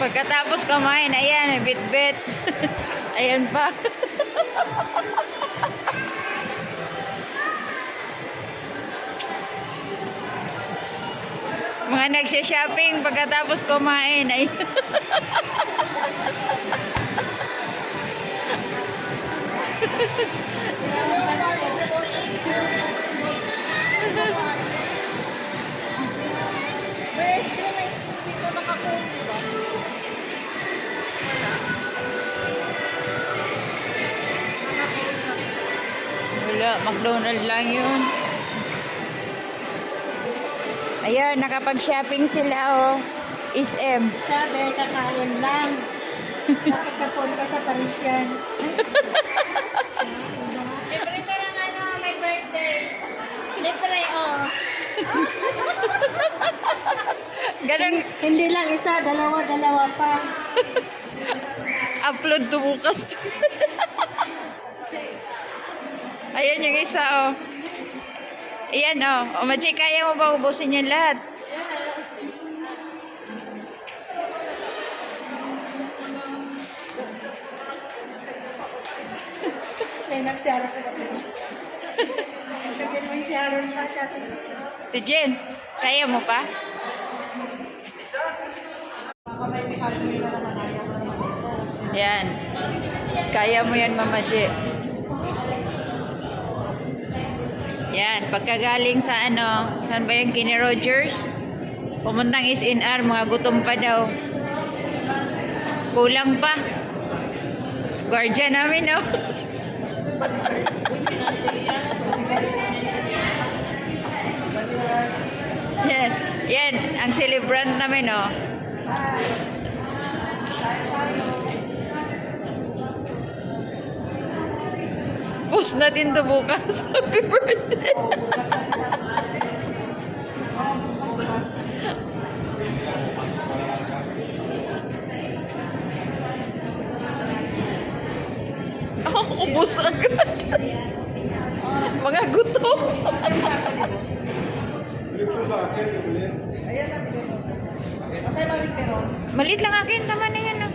Pagkatapos kumain, ayan, may bit-bit. Ayan pa. Mga nagsha-shopping pagkatapos kumain. Ay. Wala, McDonald's lang yun. Ayan, nakapag-shopping sila, oh. SM. Sabi, kakain lang. Bakit ka punta sa Parisian? Libre ka ng ano, may birthday. Libre, oh. Ganun, Hindi lang isa, dalawa pa. upload to bukas. Ayan yung isa, oh. Ayan, oh. O, Machi, kaya mo ba ubusin yan lahat? May nagsaro ko. Kasi may sharon pa siya. Tijen, kaya mo pa? Baka may kalmi na naman, ayaw mo naman ito. Yan. Kaya mo yan, Mama J. Yan. Pagkagaling sa ano, saan ba yung Kenny Rogers? Pumuntang SNR, mga gutom pa daw. Kulang pa. Guardian namin, oh. Yan. Yan. Ang celebrant namin, oh. Post natin to bukas. Happy birthday. Oh, ubos agad. Mga gutom. Ayan na, bigyan mo. Okay, balik pero. Maliit lang akin. Tama na yan, oh.